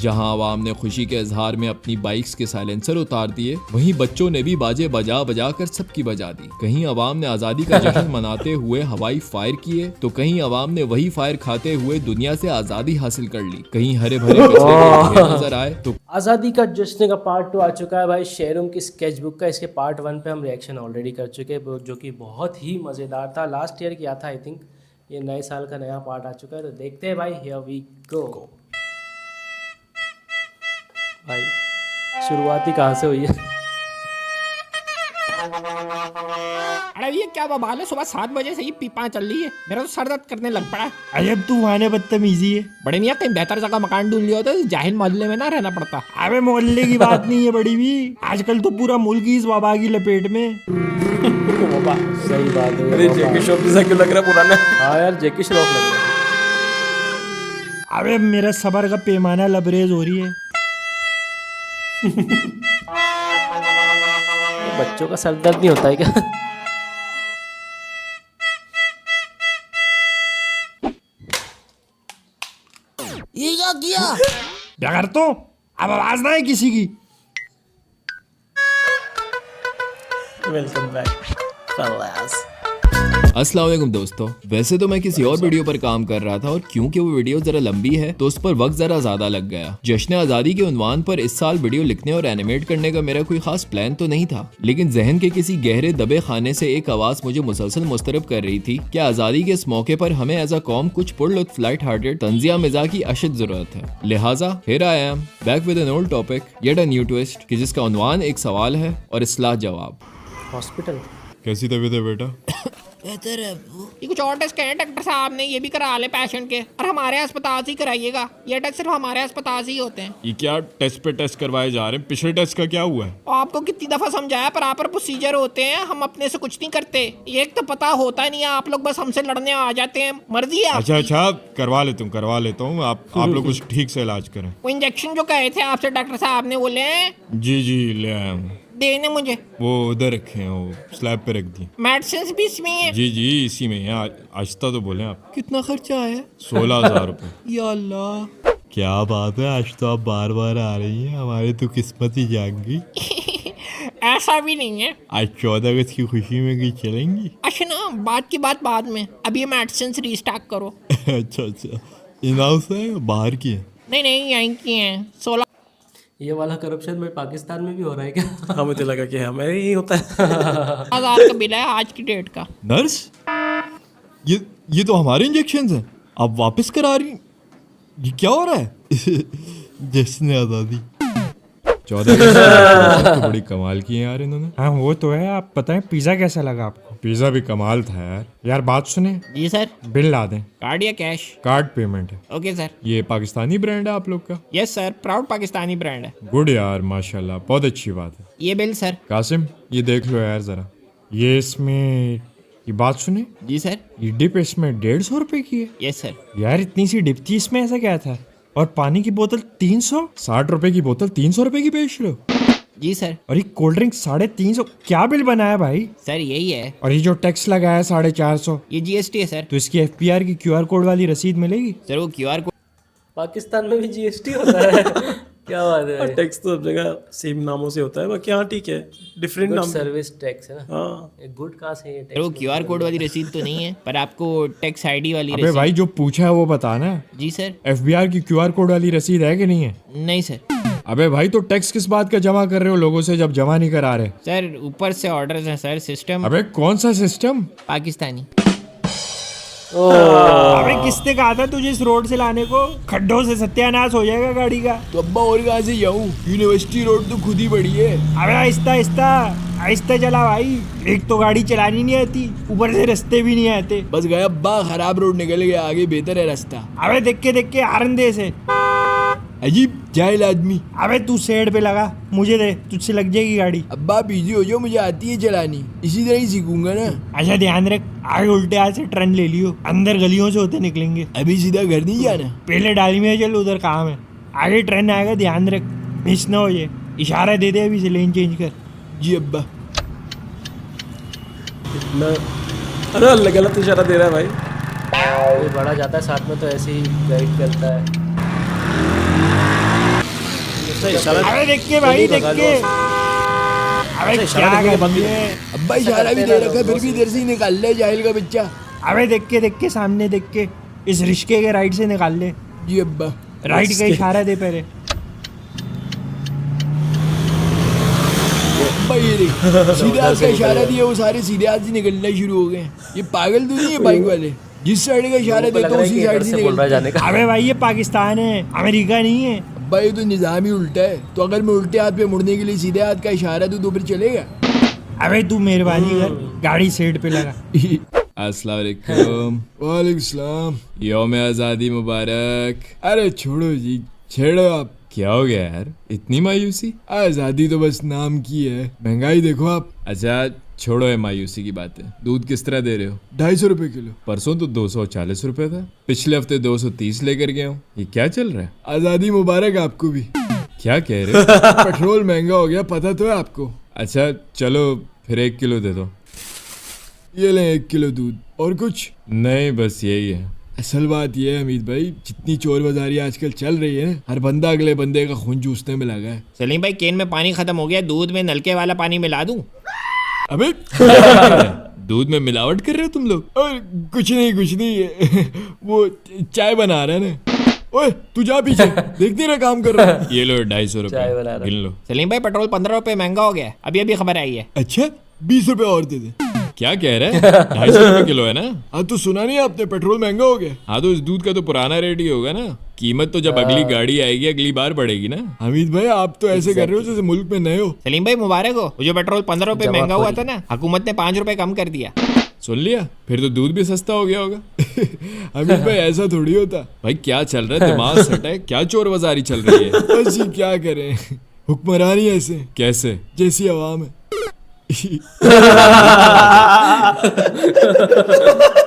जहां आवाम ने खुशी के इजहार में अपनी बाइक्स के साइलेंसर उतार दिए, वहीं बच्चों ने भी बाजे बजा बजा कर सबकी बजा दी। कहीं आवाम ने आजादी का जश्न मनाते हुए हवाई फायर किए, तो कहीं आवाम ने वही फायर खाते हुए दुनिया से आजादी हासिल कर ली। कहीं हरे भरे कचरे के ढेर नजर आए तो आज़ादी का जश्न का पार्ट 2 आ चुका है भाई, शेरों की स्केच बुक का। इसके पार्ट 1 पे हम रिएक्शन ऑलरेडी कर चुके हैं, जो कि बहुत ही मज़ेदार था। लास्ट ईयर किया था आई थिंक। ये नए साल का नया पार्ट आ चुका है, तो देखते हैं भाई। Here we go. भाई शुरुआत ही कहाँ से हुई है? अरे ये क्या बवाल है, सुबह 7 बजे से ही पीपा चल रही है, मेरा तो सर दर्द करने लग पड़ा है। अजब तू आने बदतमीजी है। बड़े मियाँ कहीं बेहतर जगह मकान ढूंढ लिया होता तो जाहिल मोहल्ले में ना रहना पड़ता। अबे मोहल्ले की बात नहीं है बड़ी भी, आजकल तो पूरा मुल्क ही इस वबा की लपेट में। सही बात है। अरे जेकी श्रॉफ जैसा क्यों लग रहा है पुराना? हाँ यार, जेकी श्रॉफ लग रहा है। अबे मेरा सबर का पैमाना लबरेज हो रही है। बच्चों का सर दर्द नहीं होता है क्या? ये क्या किया? क्या कर तो अब आवाज ना है किसी की। Welcome back. अस्सलाम वालेकुम दोस्तों। वैसे तो मैं किसी और वीडियो पर काम कर रहा था, और क्योंकि वो वीडियो जरा लंबी है तो उस पर वक्त जरा ज्यादा लग गया। जश्न आजादी के उन्वान पर इस साल वीडियो लिखने और एनिमेट करने का मेरा कोई खास प्लान तो नहीं था, लेकिन जहन के किसी गहरे दबे खाने से एक आवाज मुझे मुसलसल मुस्तरब कर रही थी कि आजादी के इस मौके पर हमें एज अ कौम कुछ पुरलुत्फ लाइट हार्टेड तंजिया मिजाज की अशद जरूरत है। लिहाजा here I am back with an old topic, yet a new twist, कि जिसका उन्वान एक सवाल है और इस्लाह जवाब। हॉस्पिटल। कैसी तबीयत है बेटा? बेहतर है। ये कुछ और टेस्ट करें डॉक्टर साहब ने, ये भी करा ले पेशेंट के, और हमारे अस्पताल से ही कराइएगा। ये टेस्ट सिर्फ हमारे अस्पताल से ही होते हैं। ये क्या टेस्ट पे टेस्ट करवाए जा रहे हैं? पिछले टेस्ट का क्या हुआ है? आपको कितनी दफा समझाया, प्रॉपर प्रोसीजर होते हैं, हम अपने से कुछ नहीं करते। एक तो पता होता नहीं है, आप लोग बस हमसे लड़ने आ जाते हैं। मर्जी है आपकी। अच्छा करवा लेता हूँ। आप लोग कुछ ठीक से इलाज करें। वो इंजेक्शन जो कहे थे आपसे डॉक्टर साहब ने, वो ले जी ले आया हूँ। देने मुझे। वो उधर रखे हैं, वो स्लैब पे रख दी। मेडिसिन भी इसमें है? जी इसी में है। आहिस्ता तो बोले आप। कितना खर्चा आया? 16,000 रुपए। या अल्लाह, क्या बात है, आज तो आप बार बार आ रही हैं, हमारी तो किस्मत ही जाग गई। ऐसा भी नहीं है। आज 14 अगस्त की खुशी में कहीं चलेंगी? अच्छा ना, बात की बात बाद में, अभी ये मेडिसिन रीस्टॉक करो। अच्छा इन हाउस है बाहर की है? नहीं यहीं की हैं। 16 ये वाला करप्शन में पाकिस्तान में भी हो रहा है क्या? हाँ मुझे लगा कि हमारे यही होता है। 1000 का बिल है आज की डेट का। नर्स, ये तो हमारे इंजेक्शन हैं, आप वापस करा रही? ये क्या हो रहा है? जश्न आजादी 14 तो बड़ी कमाल की है यार इन्होंने। हाँ वो तो है। आप बताएं पिज्जा कैसा लगा आपको? पिज्जा भी कमाल था यार। यार बात सुने, जी सर। बिल ला दें। कार्ड या कैश? कार्ड पेमेंट है। Okay sir. ये पाकिस्तानी ब्रांड है आप लोग का? Yes sir, proud Pakistani brand है। गुड यार, माशाल्लाह, बहुत अच्छी बात है। ये बिल सर। कासिम, ये देख लो यार जरा। ये इसमें, ये बात सुने, जी सर। ये डिप इसमें 150 रुपए की है। Yes sir. यार इतनी सी डिप थी इसमें, ऐसा क्या था? और पानी की बोतल 300? 60 रुपए की बोतल 300 रुपए की बेच लो? जी सर। और ये कोल्ड ड्रिंक 350? क्या बिल बनाया भाई? सर यही है। और ये जो टैक्स लगाया 450? ये जीएसटी है सर। तो इसकी FPR की QR कोड वाली रसीद मिलेगी? सर वो क्यूआर कोड। पाकिस्तान में भी GST होता है? क्या बात है? टैक्स तो सब जगह सेम नामों से होता है, बाकी हाँ ठीक है, डिफरेंट गुड नाम। सर्विस टैक्स है ना? हाँ एक गुड कहाँ से ये सर वो टैक्स? क्यूआर कोड वाली रसीद तो नहीं है, पर आपको टैक्स आईडी वाली अबे रसीद। भाई जो पूछा है वो बताना। जी सर। FBR की QR कोड वाली रसीद है कि नहीं है? नहीं सर। अबे भाई तो टैक्स किस बात का जमा कर रहे हो लोगों से जब जमा नहीं करा रहे? सर ऊपर से ऑर्डर्स हैं सर, सिस्टम अबे कौन सा सिस्टम? पाकिस्तानी। अबे किसने कहा था तुझे इस रोड से लाने को? खड्डों से सत्यानाश हो जाएगा गाड़ी का। तो अब्बा और कहाँ से जाऊँ? यूनिवर्सिटी रोड तो खुद ही बड़ी है। अबे आहिस्ता आहिस्ता आहिस्ता चला भाई, एक तो गाड़ी चलानी नहीं आती, ऊपर से रास्ते भी नहीं आते। बस गया अब्बा, खराब रोड निकल गया, आगे बेहतर है रास्ता। अबे देख के हारन दे से। अजीब जाहिल आदमी। अबे तू साइड पे लगा, मुझे दे, तुझसे लग जाएगी गाड़ी। अब्बा बिजी हो जाओ, मुझे आती है चलानी, इसी तरह ही सीखूंगा ना। अच्छा ध्यान रख, आगे उल्टे हाथ से टर्न ले लियो, अंदर गलियों से होते निकलेंगे। अभी सीधा घर नहीं जाना? पहले डाली में चल, उधर काम है, आगे ट्रेन आएगा, ध्यान रख, मिस ना हो जाए। इशारा दे दे अभी से, लेन चेंज कर। जी अब्बा। इतना अरे गलत इशारा दे रहा है भाई। कोई बड़ा जाता है साथ में तो ऐसे ही गाइड करता है। अबे देख के भाई, देख के। अबे क्या कर दिए? अब्बा इशारा भी दे रखा है, फिर भी इधर से ही निकाल ले जाहिल का बच्चा। अबे देख के सामने देख के, इस रिश्के के राइट से निकाल ले। जी अब्बा। राइट का इशारा दे पहले। अब्बा ये देख, सीधे हाथ का इशारा दिया, वो सारे सीधे हाथ से निकलना शुरू हो गए। ये पागल तो नहीं है बाइक वाले? जिस साइड का इशारा देता हूँ उसी साइड से निकल जाने का। अबे भाई ये पाकिस्तान है, अमेरिका नहीं है। अब्बा ये तो निजाम ही उल्टा है। तो अगर मैं उल्टे हाथ पे मुड़ने के लिए सीधे हाथ का इशारा दूं तो फिर चलेगा? अबे तू मेहरबानी कर, गाड़ी सेट पे लगा। अस्सलाम वालेकुम। वालेकुम सलाम। यौम आज़ादी मुबारक। अरे छोड़ो जी, छेड़ो आप। क्या हो गया यार, इतनी मायूसी? आज़ादी तो बस नाम की है, महंगाई देखो आप। अच्छा छोड़ो है मायूसी की बातें। दूध किस तरह दे रहे हो? 250 रुपए किलो। परसों तो 240 रुपए था, पिछले हफ्ते 230 लेकर गया हूँ। ये क्या चल रहा है? आज़ादी मुबारक आपको भी। क्या कह रहे हो? पेट्रोल महंगा हो गया, पता तो है आपको। अच्छा चलो फिर 1 किलो दे दो। ये लें 1 किलो दूध। और कुछ? नहीं बस यही है। असल बात यह है अमित भाई, जितनी चोर बाजारी आजकल चल रही है, हर बंदा अगले बंदे का खून चूसने में लगा है। सलीम भाई केन में पानी खत्म हो गया, दूध में नलके वाला पानी मिला दूं? अबे दूध में मिलावट कर रहे हो तुम लोग? और कुछ नहीं वो चाय बना रहा है ना। ओए तू जा पीछे, देख नहीं रहा काम कर रहा है। ये लो 250 रुपए गिन लो। सलीम भाई पेट्रोल 15 रुपए महंगा हो गया, अभी खबर आई है। अच्छा 20 रुपए और दे दे। क्या कह रहे हैं? 250 रुपए किलो है ना? हाँ तो सुना नहीं आपने, पेट्रोल महंगा हो गया। हाँ तो इस दूध का तो पुराना रेट ही होगा ना। कीमत तो जब अगली गाड़ी आएगी अगली बार बढ़ेगी ना। हमीद भाई आप तो ऐसे कर रहे हो जैसे मुल्क में नए हो। सलीम भाई मुबारक हो, वो जो पेट्रोल 15 रुपए महंगा हुआ था ना, हुकूमत ने 5 रुपए कम कर दिया। सुन लिया? फिर तो दूध भी सस्ता हो गया होगा। अमित भाई ऐसा थोड़ी होता। भाई क्या चल रहा है, दिमाग सट है क्या? चोर बाजारी चल रही है। बस ये क्या करें, हुक्मरानी ऐसे। कैसे? जैसी आवाम है।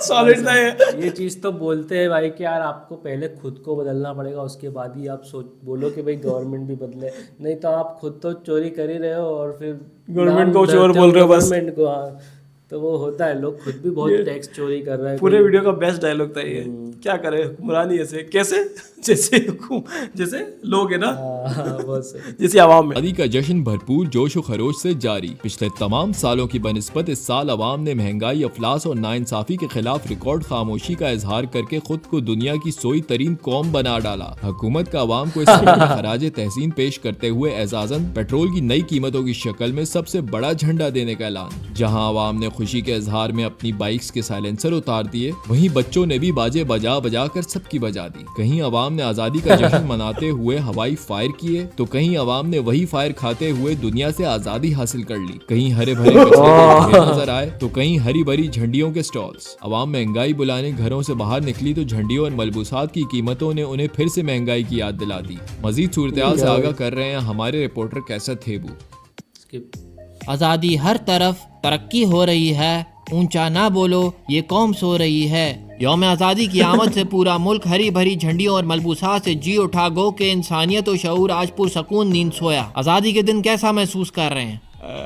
सॉलिड था ये। ये चीज़ तो बोलते हैं भाई कि यार आपको पहले खुद को बदलना पड़ेगा, उसके बाद ही आप सोच बोलो कि भाई गवर्नमेंट भी बदले। नहीं तो आप खुद तो चोरी कर ही रहे हो और फिर गवर्नमेंट को चोर बोल रहे हो बस। गवर्नमेंट को। हाँ तो वो होता है, लोग खुद भी बहुत टैक्स चोरी कर रहे हैं। पूरे वीडियो का बेस्ट डायलॉग था ये। क्या करे हुक्मरानी ऐसे कैसे? जैसे लोग है ना, जैसे आवाम में। आज़ादी का जश्न भरपूर जोश व खरोश से जारी। पिछले तमाम सालों की बनिस्बत इस साल अवाम ने महंगाई, अफलास और नाइंसाफी के खिलाफ रिकॉर्ड खामोशी का इजहार करके खुद को दुनिया की सोई तरीन कौम बना डाला। हुकूमत का अवाम को इस खराज तहसीन पेश करते हुए एजाजन पेट्रोल की नई कीमतों की शक्ल में सबसे बड़ा झंडा देने का ऐलान। जहाँ अवाम ने खुशी के इजहार में अपनी बाइक्स के साइलेंसर उतार दिए, वहीं बच्चों ने भी बाजे बजा बजा कर सबकी बजा दी। कहीं अवाम ने आजादी का जश्न मनाते हुए हवाई फायर किए, तो कहीं अवाम ने वही फायर खाते हुए दुनिया से आजादी हासिल कर ली। कहीं हरे भरे कचरे के नजर आए, तो कहीं हरी भरी झंडियों के स्टॉल्स। अवाम महंगाई बुलाने घरों से बाहर निकली तो झंडियों और मलबूसात की कीमतों ने उन्हें फिर से महंगाई की याद दिला दी। मजीद सूरत से आगाह कर रहे हैं हमारे रिपोर्टर कैसर थेबू। आज़ादी हर तरफ तरक्की हो रही है, ऊंचा ना बोलो ये कौम सो रही है। यौम आज़ादी की आमद से पूरा मुल्क हरी भरी झंडियों और मलबूसात से जी उठा, गो के इंसानियत और शऊर आज पुरसकून नींद सोया। आज़ादी के दिन कैसा महसूस कर रहे हैं?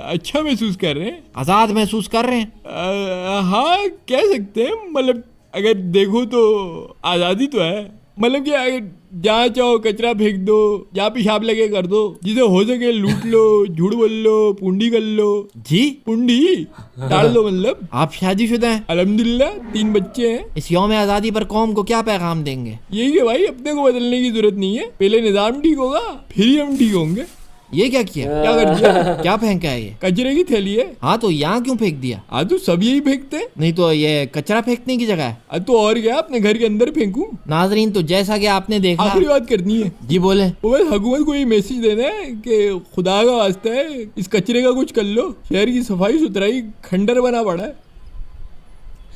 अच्छा महसूस कर रहे हैं? आज़ाद महसूस कर रहे हैं? हाँ कह सकते हैं। मतलब अगर देखो तो आज़ादी तो है, मतलब कि अगर जहाँ चाहो कचरा फेंक दो, जहाँ पेशाब लगे कर दो, जिसे हो सके लूट लो, झूठ बोल लो, पुंडी कर लो। जी पुंडी डाल लो। मतलब आप शादीशुदा हैं? अल्हम्दुलिल्लाह 3 बच्चे हैं। इस यौम आज़ादी पर कौम को क्या पैगाम देंगे? यही कि भाई अपने को बदलने की जरूरत नहीं है, पहले निजाम ठीक होगा फिर ही हम ठीक होंगे। ये क्या किया? क्या कर दिया? क्या फेंका है ये? कचरे की थैली है। हाँ तो यहाँ क्यों फेंक दिया? हाँ तो सब यही फेंकते हैं। नहीं तो ये कचरा फेंकने की जगह है। तो और क्या अपने घर के अंदर फेंकूं? नाजरीन तो जैसा कि आपने देखा, आखिरी बात करनी है। जी बोले। वो बस हुकूमत को ये मैसेज देना है कि खुदा का वास्ता है इस कचरे का कुछ कर लो, शहर की सफाई सुथराई खंडर बना पड़ा है।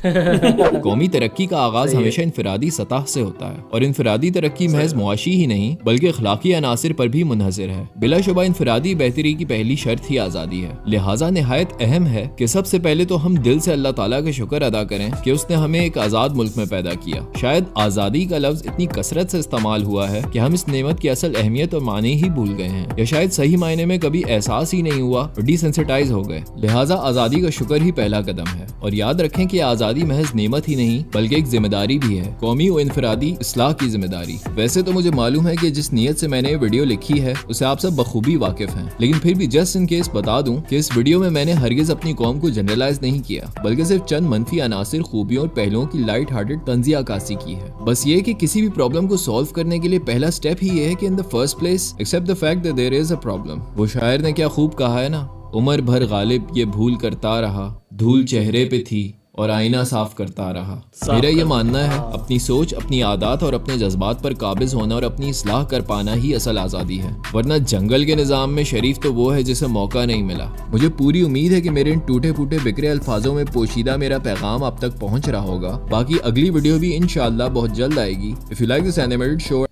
कौमी तरक्की का आगाज हमेशा इनफरादी सतह से होता है और इनफरादी तरक्की महज मुआशी ही नहीं बल्कि अखलाकी अनासिर पर भी मुनहसिर है। बिलाशुबा इनफरादी बेहतरी की पहली शर्त ही आज़ादी है, लिहाजा निहायत अहम है कि सबसे पहले तो हम दिल से अल्लाह ताला का शुक्र अदा करें कि उसने हमें एक आज़ाद मुल्क में पैदा किया। शायद आज़ादी का लफ्ज इतनी कसरत से इस्तेमाल हुआ है कि हम इस नेमत की असल अहमियत और माने ही भूल गए हैं, या शायद सही मायने में कभी एहसास ही नहीं हुआ और डिसेंसिटाइज हो गए। लिहाजा आज़ादी का शुक्र ही पहला कदम है और याद रखें कि आज़ादी आज़ादी महज नेमत ही नहीं बल्कि एक जिम्मेदारी भी है, कौमी और इनफरादी इस्लाह की जिम्मेदारी। वैसे तो मुझे मालूम है कि जिस नीयत से मैंने ये वीडियो लिखी है उसे आप सब बखूबी वाकिफ हैं, लेकिन फिर भी जस्ट इन केस बता दूं कि इस वीडियो में मैंने हरगिज अपनी कौम को जनरलाइज नहीं किया, बल्कि सिर्फ चंद मनफी अनासिर, खूबियों और पहलुओं की लाइट हार्टेड तंजिया अक्कासी की है। बस ये कि किसी भी प्रॉब्लम को सॉल्व करने के लिए पहला स्टेप ही ये है कि in the first place accept the fact that there is a problem. वो शायर ने क्या खूब कहा है ना, उम्र भर गालिब ये भूल करता रहा, धूल चेहरे पे थी और आईना साफ करता रहा। मेरा ये मानना है अपनी सोच, अपनी आदत और अपने जज्बात पर काबिज होना और अपनी इस्लाह कर पाना ही असल आज़ादी है, वरना जंगल के निज़ाम में शरीफ तो वो है जिसे मौका नहीं मिला। मुझे पूरी उम्मीद है कि मेरे इन टूटे फूटे बिखरे अल्फाजों में पोशीदा मेरा पैगाम आप तक पहुंच रहा होगा। बाकी अगली वीडियो भी इंशाअल्लाह बहुत जल्द आएगी। If you like this animated show.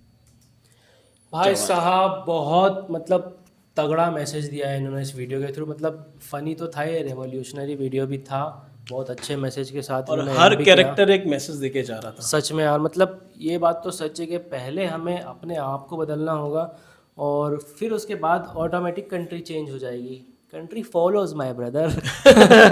भाई साहब बहुत मतलब तगड़ा मैसेज दिया है इन्होंने इस वीडियो के थ्रू। मतलब फ़नी तो था, ये रेवोल्यूशनरी वीडियो भी था, बहुत अच्छे मैसेज के साथ। और इन्होंने हर end भी किया। कैरेक्टर एक मैसेज देके जा रहा था। सच में यार, मतलब ये बात तो सच है कि पहले हमें अपने आप को बदलना होगा और फिर उसके बाद ऑटोमेटिक कंट्री चेंज हो जाएगी। Country follows my brother.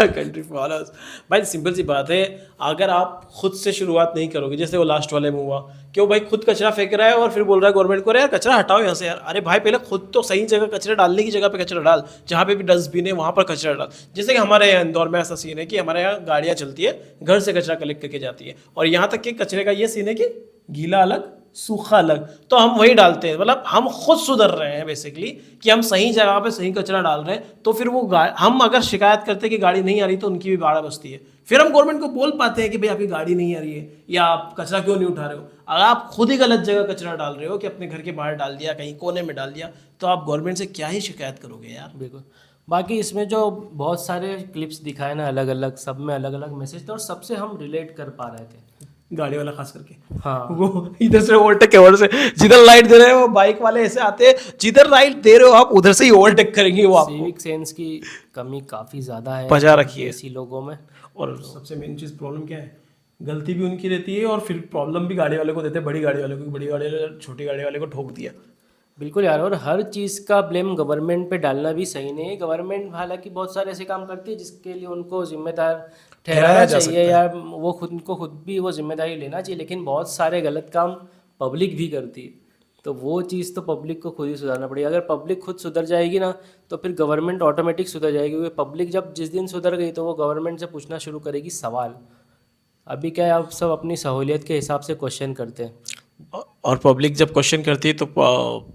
Country follows. भाई सिंपल सी बात है, अगर आप खुद से शुरुआत नहीं करोगे, जैसे वो लास्ट वाले में हुआ कि वो भाई खुद कचरा फेंक रहा है और फिर बोल रहा है गवर्नमेंट को, अरे यार कचरा हटाओ यहाँ से यार। अरे भाई पहले खुद तो सही जगह कचरा डालने की जगह पे कचरा डाल, जहाँ पे भी डस्टबिन है वहाँ पर कचरा डाल। जैसे कि हमारे यहाँ इंदौर में ऐसा सीन है कि हमारे यहाँ गाड़ियाँ चलती है, घर से कचरा कलेक्ट करके जाती है, और यहाँ तक कि कचरे का ये सीन है कि गीला अलग सूखा अलग, तो हम वही डालते हैं। मतलब हम खुद सुधर रहे हैं बेसिकली कि हम सही जगह पे सही कचरा डाल रहे हैं। तो फिर वो हम अगर शिकायत करते हैं कि गाड़ी नहीं आ रही तो उनकी भी बाड़ा बसती है। फिर हम गवर्नमेंट को बोल पाते हैं कि भाई आपकी गाड़ी नहीं आ रही है या आप कचरा क्यों नहीं उठा रहे हो। अगर आप खुद ही गलत जगह कचरा डाल रहे हो कि अपने घर के बाहर डाल दिया, कहीं कोने में डाल दिया, तो आप गवर्नमेंट से क्या ही शिकायत करोगे यार। बिल्कुल। बाकी इसमें जो बहुत सारे क्लिप्स दिखाए ना अलग अलग, सब में अलग अलग मैसेज थे और सबसे हम रिलेट कर पा रहे थे। गाड़ी वाला खास करके, हाँ वो इधर से ओवरटेक के ओवर से जिधर लाइट दे रहे हो, बाइक वाले ऐसे आते हैं जिधर लाइट दे रहे हो आप उधर से ही ओवरटेक करेंगे वो आपको। सिविक सेंस की कमी काफ़ी ज़्यादा है बजा रखी है ऐसी लोगों में। और सबसे मेन चीज़ प्रॉब्लम क्या है, गलती भी उनकी रहती है और फिर प्रॉब्लम भी गाड़ी वाले को देते हैं, बड़ी गाड़ी वाले को। बड़ी गाड़ी वाले छोटी गाड़ी वाले को ठोक दिया। बिल्कुल यार, और हर चीज़ का ब्लेम गवर्नमेंट पे डालना भी सही नहीं है। गवर्नमेंट हालांकि बहुत सारे ऐसे काम करती है जिसके लिए उनको जिम्मेदार ठहराना चाहिए या वो खुद भी वो जिम्मेदारी लेना चाहिए, लेकिन बहुत सारे गलत काम पब्लिक भी करती है। तो वो चीज़ तो पब्लिक को खुद ही सुधारना पड़ेगा। अगर पब्लिक खुद सुधर जाएगी ना तो फिर गवर्नमेंट ऑटोमेटिक सुधर जाएगी, क्योंकि पब्लिक जब जिस दिन सुधर गई तो वो गवर्नमेंट से पूछना शुरू करेगी सवाल। अभी क्या है, आप सब अपनी सहूलियत के हिसाब से क्वेश्चन करते हैं, और पब्लिक जब क्वेश्चन करती है तो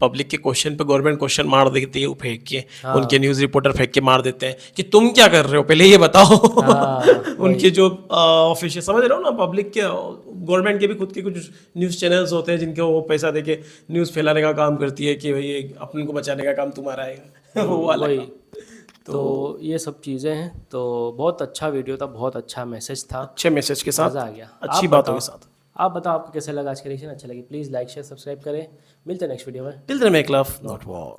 पब्लिक के क्वेश्चन पे गवर्नमेंट क्वेश्चन मार देती है, वो फेंक के। उनके न्यूज़ रिपोर्टर फेंक के मार देते हैं कि तुम क्या कर रहे हो, पहले ये बताओ। उनके जो ऑफिशियल, समझ रहे हो ना, पब्लिक के, गवर्नमेंट के भी खुद के कुछ न्यूज़ चैनल्स होते हैं जिनके वो पैसा देके न्यूज़ फैलाने का काम करती है कि भाई अपने को बचाने का काम तुम्हारा है। वो वाला तो ये सब चीज़ें हैं। तो बहुत अच्छा वीडियो था, बहुत अच्छा मैसेज था, अच्छे मैसेज के साथ, मज़ा आ गया, अच्छी बातों के साथ। आप बताओ आपको कैसा लगा आज का रिएक्शन। अच्छा लगे प्लीज़ लाइक शेयर सब्सक्राइब करें। मिलते हैं नेक्स्ट वीडियो में। Till then make love not war.